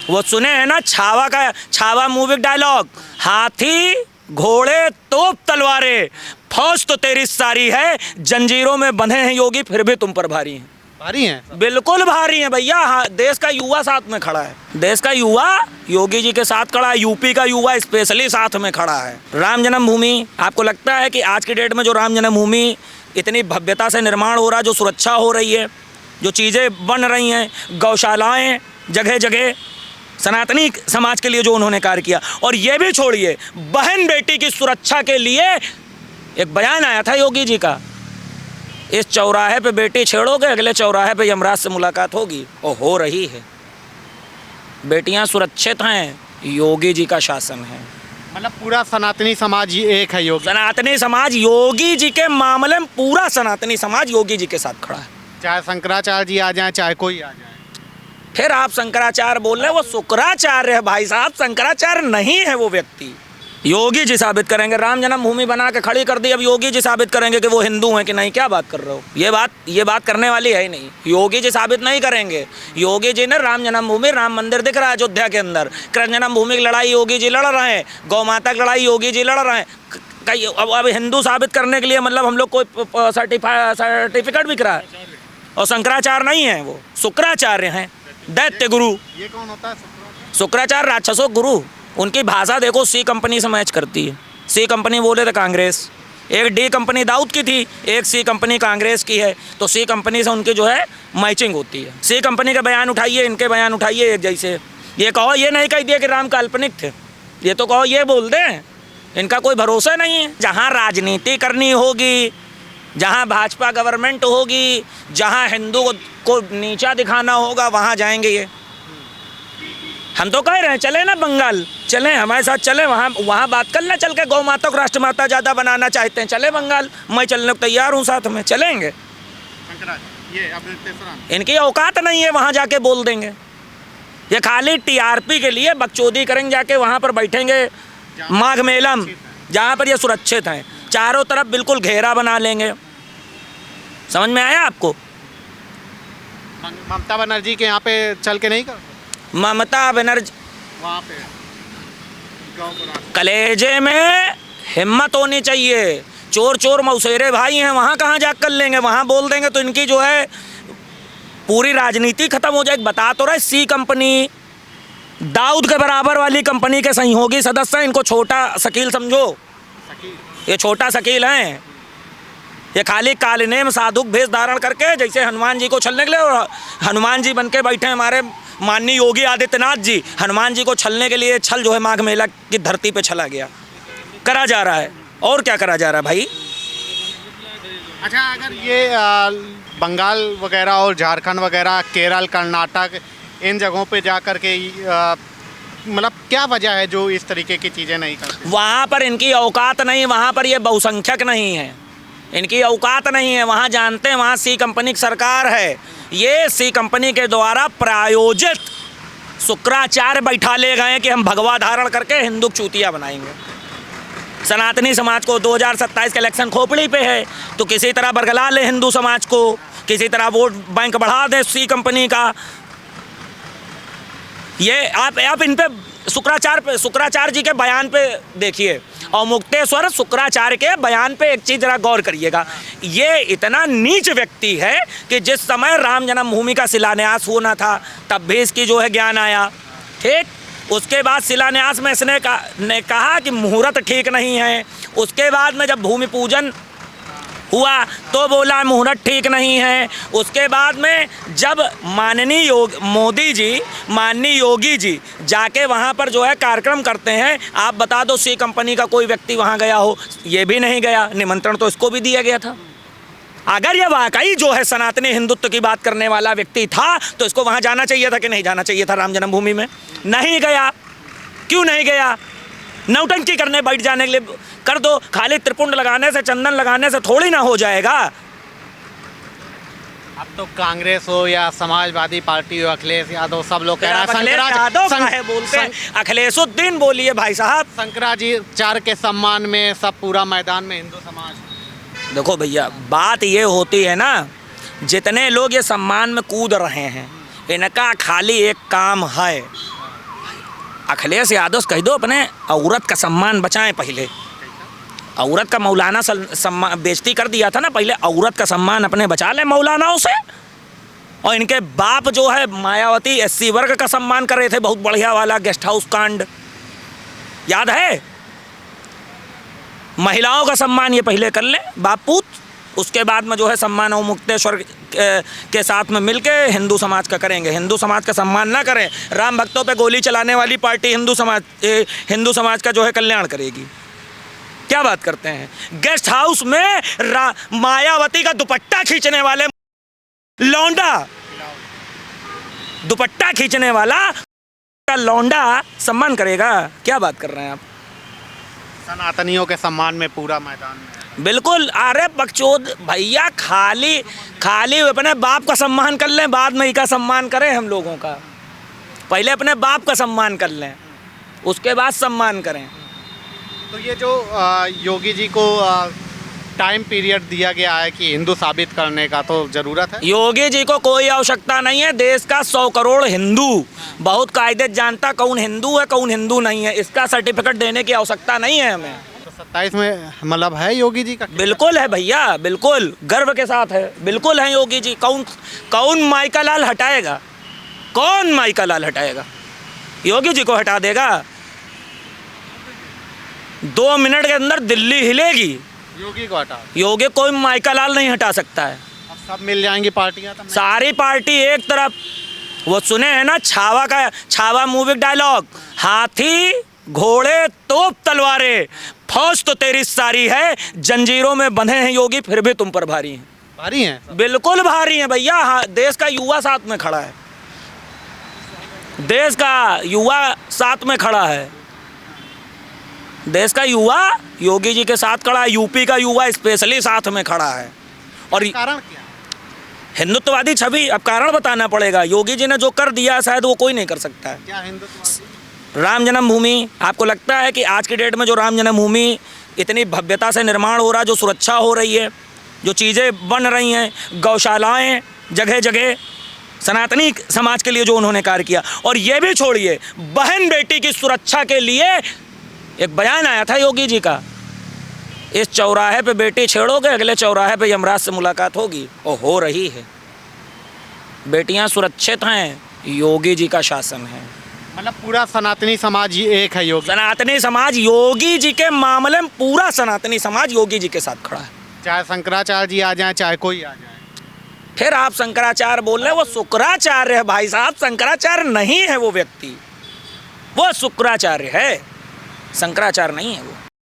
वो सुने हैं ना छावा मूवी डायलॉग, हाथी घोड़े तोप तलवारें, फौज तो तेरी सारी है, जंजीरों में बंधे हैं योगी फिर भी तुम पर भारी हैं। भारी हैं, बिल्कुल भारी हैं भैया। हाँ, देश का युवा साथ में खड़ा है, देश का युवा योगी जी के साथ खड़ा है, यूपी का युवा स्पेशली साथ में खड़ा है। राम जन्मभूमि, आपको लगता है कि आज की डेट में जो राम जन्मभूमि इतनी भव्यता से निर्माण हो रहा है, जो सुरक्षा हो रही है, जो चीज़ें बन रही हैं, गौशालाएँ जगह जगह, सनातनी समाज के लिए जो उन्होंने कार्य किया, और ये भी छोड़िए बहन बेटी की सुरक्षा के लिए एक बयान आया था योगी जी का, इस चौराहे पे बेटी छेड़ोगे अगले चौराहे पे यमराज से मुलाकात होगी, और हो रही है। बेटियां सुरक्षित हैं, योगी जी का शासन है। मतलब पूरा सनातनी समाज एक है, योगी सनातनी समाज योगी जी के मामले में पूरा सनातनी समाज योगी जी के साथ खड़ा है। चाहे शंकराचार्य जी आ जाएं, चाहे कोई आ जाए। फिर आप शंकराचार्य बोल रहे हैं, वो शुक्राचार्य है भाई साहब, शंकराचार्य नहीं है वो व्यक्ति। योगी जी साबित करेंगे, राम जन्मभूमि बना के खड़ी कर दी, अब योगी जी साबित करेंगे कि वो हिंदू हैं कि नहीं। क्या बात कर रहे हो, ये बात करने वाली है ही नहीं। योगी जी साबित नहीं करेंगे। योगी जी ने राम जन्मभूमि, राम मंदिर दिख रहा है अयोध्या के अंदर, कृष्ण जन्मभूमि की लड़ाई योगी जी लड़ रहे हैं, गौ माता की लड़ाई योगी जी लड़ रहे हैं। कई अब हिंदू साबित करने के लिए मतलब हम लोग कोई सर्टिफिकेट बिक रहा है, और शंकराचार्य नहीं है, वो शुक्राचार्य हैं, दैत्य गुरु। ये कौन होता है शुक्राचार्य? राक्षसों गुरु। उनकी भाषा देखो, सी कंपनी से मैच करती है। सी कंपनी बोले तो कांग्रेस, एक डी कंपनी दाऊद की थी, एक सी कंपनी कांग्रेस की है, तो सी कंपनी से उनकी जो है मैचिंग होती है। सी कंपनी के बयान उठाइए, इनके बयान उठाइए एक जैसे। ये कहो, ये नहीं कह दिया कि राम काल्पनिक थे, ये तो कहो ये बोल दें, इनका कोई भरोसा नहीं है। जहाँ राजनीति करनी होगी, जहाँ भाजपा गवर्नमेंट होगी, जहाँ हिंदू को नीचा दिखाना होगा, वहाँ जाएंगे ये। हम तो कह रहे हैं चले ना बंगाल, चलें हमारे साथ, चलें वहाँ बात कर लें, चल के गौ माता को राष्ट्रमाता ज़्यादा बनाना चाहते हैं, चले बंगाल, मैं चलने को तैयार हूँ, साथ में चलेंगे। इनकी औकात नहीं है, वहाँ जाके बोल देंगे। ये खाली टीआरपी के लिए बकचोदी करेंगे, जाके वहाँ पर बैठेंगे माघ मेलम, जहाँ पर ये सुरक्षित हैं, चारों तरफ बिल्कुल घेरा बना लेंगे। समझ में आया आपको? ममता बनर्जी के यहाँ पे चल के नहीं कर, ममता बनर्जी वहाँ पे कलेजे में हिम्मत होनी चाहिए। चोर चोर मौसेरे भाई हैं, वहाँ कहाँ जा कर लेंगे, वहाँ बोल देंगे तो इनकी जो है पूरी राजनीति खत्म हो जाएगी। बता तो रहे, सी कंपनी दाऊद के बराबर वाली कंपनी के सहयोगी सदस्य, इनको छोटा शकील समझो, ये छोटा शकील हैं। ये खाली कालिने में साधुक भेष धारण करके जैसे हनुमान जी को छलने के लिए, और हनुमान जी बन के बैठे हमारे माननीय योगी आदित्यनाथ जी, हनुमान जी को छलने के लिए छल जो है माघ मेला की धरती पे छला गया, करा जा रहा है। और क्या करा जा रहा है भाई? अच्छा, अगर ये बंगाल वगैरह और झारखंड वगैरह, केरल, कर्नाटक, इन जगहों पे जा कर के मतलब क्या वजह है जो इस तरीके की चीज़ें नहीं करते? वहाँ पर इनकी औकात नहीं, वहाँ पर ये बहुसंख्यक नहीं है, इनकी औकात नहीं है। वहाँ जानते हैं, वहाँ सी कंपनी की सरकार है, ये सी कंपनी के द्वारा प्रायोजित शुक्राचार्य बैठा ले गए कि हम भगवा धारण करके हिंदू चूतिया बनाएंगे। सनातनी समाज को 2027 के इलेक्शन खोपड़ी पे है, तो किसी तरह बरगला ले हिंदू समाज को, किसी तरह वोट बैंक बढ़ा दे सी कंपनी का। ये आप इन पे शुक्राचार्य जी के बयान पे देखिए, और मुक्तेश्वर शुक्राचार्य के बयान पे एक चीज़ जरा गौर करिएगा। ये इतना नीच व्यक्ति है कि जिस समय राम जन्मभूमि का शिलान्यास होना था तब भी इसकी जो है ज्ञान आया, ठीक। उसके बाद शिलान्यास में इसने कहा कि मुहूर्त ठीक नहीं है। उसके बाद में जब भूमि पूजन हुआ तो बोला मुहूर्त ठीक नहीं है। उसके बाद में जब माननीय योगी जी जाके वहाँ पर जो है कार्यक्रम करते हैं, आप बता दो सी कंपनी का कोई व्यक्ति वहाँ गया हो? ये भी नहीं गया, निमंत्रण तो इसको भी दिया गया था। अगर ये वाकई जो है सनातनी हिंदुत्व की बात करने वाला व्यक्ति था तो इसको वहाँ जाना चाहिए था कि नहीं जाना चाहिए था राम जन्मभूमि में? नहीं गया। क्यों नहीं गया? नौटंकी करने बैठ जाने के लिए कर दो। खाली त्रिपुंड लगाने से, चंदन लगाने से थोड़ी ना हो जाएगा। अब तो कांग्रेस हो या समाजवादी पार्टी हो, अखिलेश यादव, सब लोग कह रहे हैं बोलते हैं अखिलेशुद्दीन बोलिए भाई साहब। शंकराचार्य के सम्मान में सब पूरा मैदान में हिंदू समाज। देखो भैया, बात ये होती है ना, जितने लोग ये सम्मान में कूद रहे हैं, इनका खाली एक काम है, अखिलेश यादव से कह दो अपने औरत का सम्मान बचाएं। पहले औरत का मौलाना सम्मान बेइज्जती कर दिया था ना, पहले औरत का सम्मान अपने बचा ले मौलानाओं से। और इनके बाप जो है मायावती एससी वर्ग का सम्मान कर रहे थे, बहुत बढ़िया वाला गेस्ट हाउस कांड याद है। महिलाओं का सम्मान ये पहले कर ले बाप पूत, उसके बाद में जो है सम्मान और मुक्तेश्वर के साथ में मिलके हिंदू समाज का करेंगे। हिंदू समाज का सम्मान ना करें, राम भक्तों पे गोली चलाने वाली पार्टी हिंदू समाज का जो है कल्याण करेगी। क्या बात करते हैं। गेस्ट हाउस में मायावती का दुपट्टा खींचने वाले लौंडा, दुपट्टा खींचने वाला का लौंडा सम्मान करेगा। क्या बात कर रहे हैं आप। सनातनियों के सम्मान में पूरा मैदान में। बिल्कुल। अरे बकचोद भैया, खाली अपने बाप का सम्मान कर लें, बाद में ही का सम्मान करें हम लोगों का। पहले अपने बाप का सम्मान कर लें, उसके बाद सम्मान करें। तो ये जो योगी जी को टाइम पीरियड दिया गया है कि हिंदू साबित करने का, तो ज़रूरत है। योगी जी को कोई आवश्यकता नहीं है। देश का 100 करोड़ हिंदू बहुत कायदे जानता कौन हिंदू है कौन हिंदू नहीं है। इसका सर्टिफिकेट देने की आवश्यकता नहीं है हमें। तो 27 में मतलब है योगी जी का। बिल्कुल है भैया, बिल्कुल गर्व के साथ है, बिल्कुल है योगी जी। कौन माइका लाल हटाएगा, कौन माइका लाल हटाएगा। योगी जी को हटा देगा। 2 मिनट के अंदर दिल्ली हिलेगी। योगी को हटा, योगी कोई माइका लाल नहीं हटा सकता है। अब सब मिल जाएंगी पार्टियां, तब सारी पार्टी एक तरफ। वो सुने हैं ना छावा मूवी डायलॉग, हाथी घोड़े तोप तलवारें, फौज तो तेरी सारी है, जंजीरों में बंधे हैं योगी फिर भी तुम पर भारी हैं। भारी हैं सब। बिल्कुल भारी हैं भैया। हाँ, देश का युवा साथ में खड़ा है, देश का युवा साथ में खड़ा है। देश का युवा योगी जी के साथ खड़ा है, यूपी का युवा स्पेशली साथ में खड़ा है। और कारण क्या है? हिंदुत्ववादी छवि। अब कारण बताना पड़ेगा। योगी जी ने जो कर दिया शायद वो कोई नहीं कर सकता है। क्या हिंदुत्व? राम जन्मभूमि, आपको लगता है कि आज की डेट में जो राम जन्मभूमि इतनी भव्यता से निर्माण हो रहा है, जो सुरक्षा हो रही है, जो चीज़ें बन रही हैं, गौशालाएँ जगह जगह, सनातनी समाज के लिए जो उन्होंने कार्य किया। और ये भी छोड़िए, बहन बेटी की सुरक्षा के लिए एक बयान आया था योगी जी का, इस चौराहे पे बेटी छेड़ोगे अगले चौराहे पे यमराज से मुलाकात होगी। और हो रही है। बेटियां सुरक्षित हैं, योगी जी का शासन है। मतलब पूरा सनातनी समाज ही एक है। योगी सनातनी समाज योगी जी के मामले में पूरा सनातनी समाज योगी जी के साथ खड़ा है। चाहे शंकराचार्य जी आ जाएं, चाहे कोई आ जाए। फिर आप शंकराचार्य बोल रहे हैं, वो शुक्राचार्य है भाई साहब। शंकराचार्य नहीं है वो व्यक्ति, वो शुक्राचार्य है, शंकराचार्य नहीं है वो।